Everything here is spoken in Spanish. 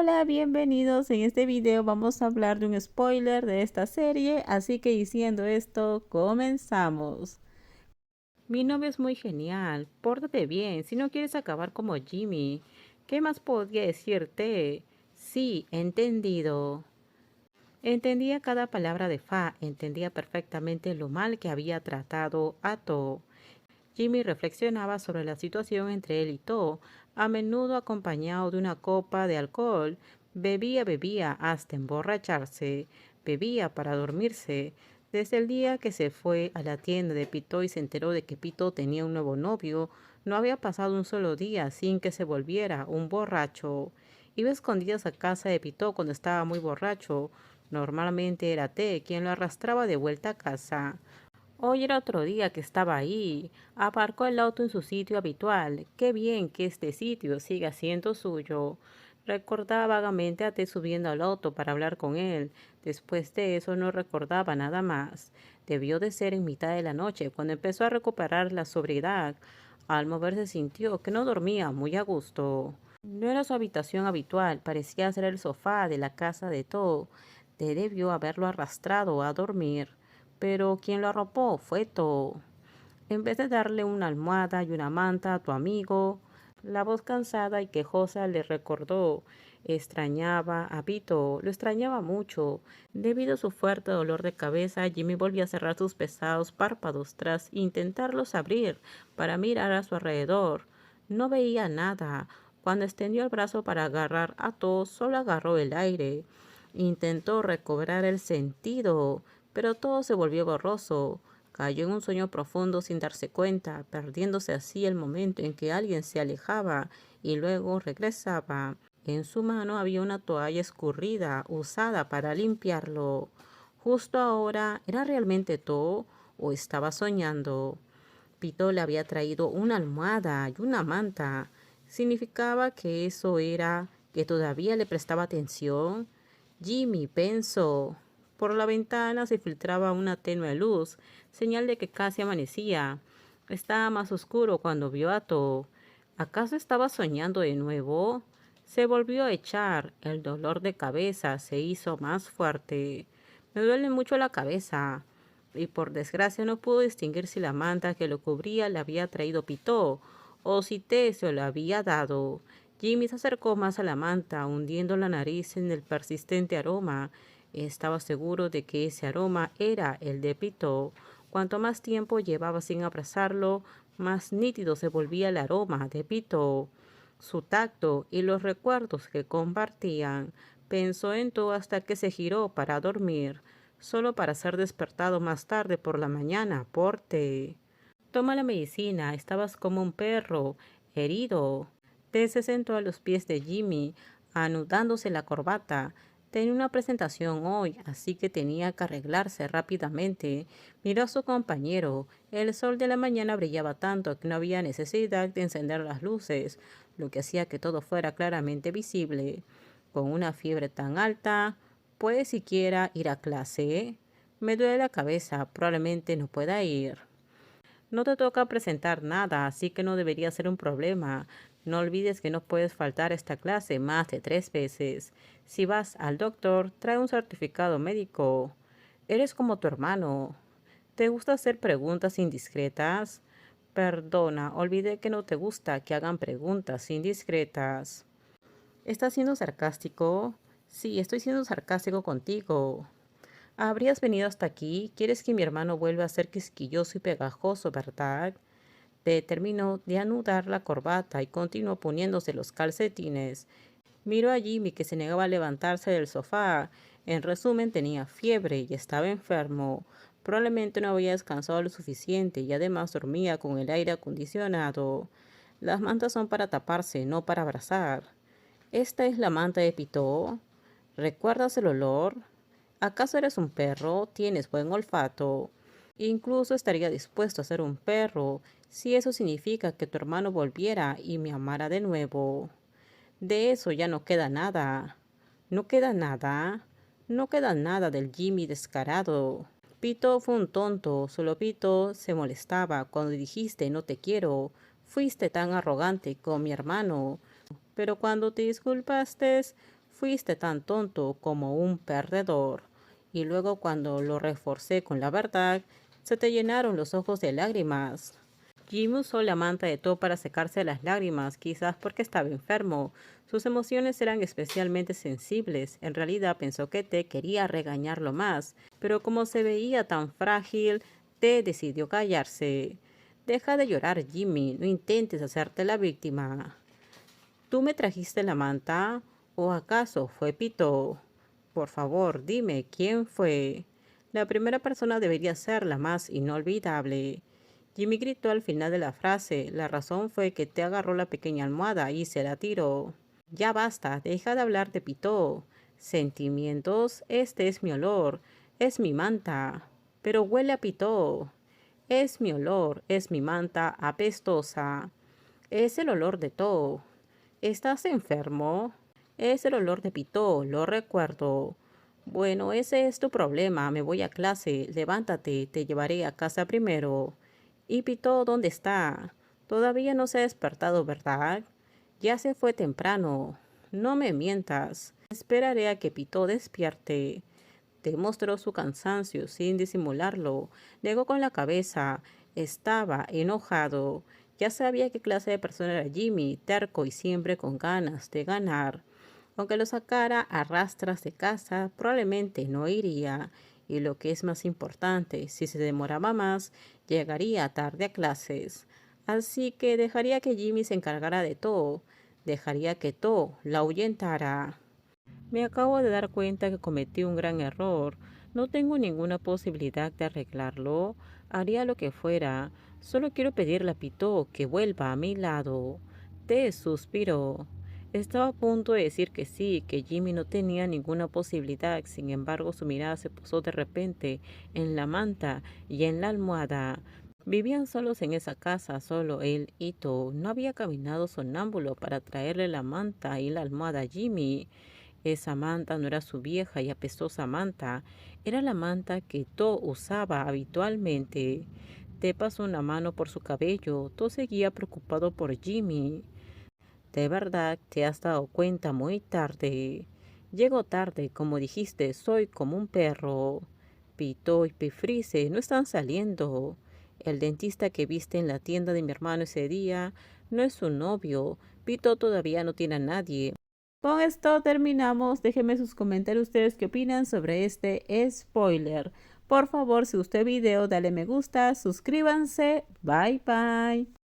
Hola, bienvenidos. En este video vamos a hablar de un spoiler de esta serie, así que diciendo esto, comenzamos. Mi novio es muy genial, pórtate bien, si no quieres acabar como Jimmy. ¿Qué más podría decirte? Sí, entendido. Entendía cada palabra de Fa, entendía perfectamente lo mal que había tratado a To. Jimmy reflexionaba sobre la situación entre él y To, a menudo acompañado de una copa de alcohol. Bebía hasta emborracharse, bebía para dormirse. Desde el día que se fue a la tienda de Pito y se enteró de que Pito tenía un nuevo novio, no había pasado un solo día sin que se volviera un borracho. Iba a escondidas a casa de Pito cuando estaba muy borracho. Normalmente era T quien lo arrastraba de vuelta a casa. Hoy era otro día que estaba ahí. Aparcó el auto en su sitio habitual. Qué bien que este sitio siga siendo suyo. Recordaba vagamente a T subiendo al auto para hablar con él. Después de eso no recordaba nada más. Debió de ser en mitad de la noche cuando empezó a recuperar la sobriedad. Al moverse sintió que no dormía muy a gusto. No era su habitación habitual, parecía ser el sofá de la casa de To. T debió haberlo arrastrado a dormir, pero quien lo arropó fue To. En vez de darle una almohada y una manta a tu amigo, la voz cansada y quejosa le recordó. Extrañaba a Pito, lo extrañaba mucho. Debido a su fuerte dolor de cabeza, Jimmy volvió a cerrar sus pesados párpados tras intentarlos abrir para mirar a su alrededor. No veía nada. Cuando extendió el brazo para agarrar a To, solo agarró el aire. Intentó recobrar el sentido, pero todo se volvió borroso. Cayó en un sueño profundo sin darse cuenta, perdiéndose así el momento en que alguien se alejaba y luego regresaba. En su mano había una toalla escurrida, usada para limpiarlo. Justo ahora, ¿era realmente todo o estaba soñando? Pito le había traído una almohada y una manta. ¿Significaba que eso era que todavía le prestaba atención? Jimmy pensó. Por la ventana se filtraba una tenue luz, señal de que casi amanecía. Estaba más oscuro cuando vio a To. ¿Acaso estaba soñando de nuevo? Se volvió a echar. El dolor de cabeza se hizo más fuerte. Me duele mucho la cabeza. Y por desgracia no pudo distinguir si la manta que lo cubría le había traído Pito o si T se lo había dado. Jimmy se acercó más a la manta, hundiendo la nariz en el persistente aroma. Estaba seguro de que ese aroma era el de Pito. Cuanto más tiempo llevaba sin abrazarlo, más nítido se volvía el aroma de Pito. Su tacto y los recuerdos que compartían. Pensó en todo hasta que se giró para dormir, solo para ser despertado más tarde por la mañana por T. Toma la medicina, estabas como un perro, herido. T se sentó a los pies de Jimmy, anudándose la corbata. Tenía una presentación hoy, así que tenía que arreglarse rápidamente. Miró a su compañero. El sol de la mañana brillaba tanto que no había necesidad de encender las luces, lo que hacía que todo fuera claramente visible. Con una fiebre tan alta, ¿puede siquiera ir a clase? Me duele la cabeza, probablemente no pueda ir. No te toca presentar nada, así que no debería ser un problema. No olvides que no puedes faltar a esta clase más de 3 veces. Si vas al doctor, trae un certificado médico. Eres como tu hermano. ¿Te gusta hacer preguntas indiscretas? Perdona, olvidé que no te gusta que hagan preguntas indiscretas. ¿Estás siendo sarcástico? Sí, estoy siendo sarcástico contigo. ¿Habrías venido hasta aquí? ¿Quieres que mi hermano vuelva a ser quisquilloso y pegajoso, verdad? Terminó de anudar la corbata y continuó poniéndose los calcetines. Miró a Jimmy, que se negaba a levantarse del sofá. En resumen, tenía fiebre y estaba enfermo. Probablemente no había descansado lo suficiente y además dormía con el aire acondicionado. Las mantas son para taparse, no para abrazar. ¿Esta es la manta de Pitó? ¿Recuerdas el olor? ¿Acaso eres un perro? Tienes buen olfato. Incluso estaría dispuesto a ser un perro si eso significa que tu hermano volviera y me amara de nuevo. De eso ya no queda nada. ¿No queda nada? No queda nada del Jimmy descarado. Pito fue un tonto, solo Pito se molestaba cuando dijiste no te quiero. Fuiste tan arrogante con mi hermano. Pero cuando te disculpaste, fuiste tan tonto como un perdedor. Y luego cuando lo reforcé con la verdad, se te llenaron los ojos de lágrimas. Jimmy usó la manta de To para secarse las lágrimas, quizás porque estaba enfermo. Sus emociones eran especialmente sensibles. En realidad pensó que Te quería regañarlo más, pero como se veía tan frágil, Te decidió callarse. Deja de llorar, Jimmy, no intentes hacerte la víctima. ¿Tú me trajiste la manta? ¿O acaso fue Pito? Por favor, dime, ¿quién fue? La primera persona debería ser la más inolvidable. Jimmy gritó al final de la frase. La razón fue que Te agarró la pequeña almohada y se la tiró. Ya basta, deja de hablar de Pito. Sentimientos, este es mi olor, es mi manta. Pero huele a Pito. Es mi olor, es mi manta apestosa. Es el olor de To. ¿Estás enfermo? Es el olor de Pito, lo recuerdo. Bueno, ese es tu problema. Me voy a clase. Levántate, te llevaré a casa primero. ¿Y Pito dónde está? Todavía no se ha despertado, ¿verdad? Ya se fue temprano. No me mientas. Esperaré a que Pito despierte. Demostró su cansancio sin disimularlo. Negó con la cabeza. Estaba enojado. Ya sabía qué clase de persona era Jimmy, terco y siempre con ganas de ganar. Aunque lo sacara a rastras de casa, probablemente no iría. Y lo que es más importante, si se demoraba más, llegaría tarde a clases. Así que dejaría que Jimmy se encargara de todo. Dejaría que todo la ahuyentara. Me acabo de dar cuenta que cometí un gran error. No tengo ninguna posibilidad de arreglarlo. Haría lo que fuera. Solo quiero pedirle a Pito que vuelva a mi lado. Te suspiró. Estaba a punto de decir que sí, que Jimmy no tenía ninguna posibilidad. Sin embargo, su mirada se posó de repente en la manta y en la almohada. Vivían solos en esa casa, solo él y To. No había caminado sonámbulo para traerle la manta y la almohada a Jimmy. Esa manta no era su vieja y apestosa manta, era la manta que To usaba habitualmente. Te pasó una mano por su cabello. To seguía preocupado por Jimmy. De verdad te has dado cuenta muy tarde. Llego tarde, como dijiste, soy como un perro. Pito y Pifrice no están saliendo. El dentista que viste en la tienda de mi hermano ese día no es su novio. Pito todavía no tiene a nadie. Con esto terminamos. Déjenme sus comentarios ustedes qué opinan sobre este spoiler. Por favor, si gustó el video, dale me gusta, suscríbanse. Bye bye.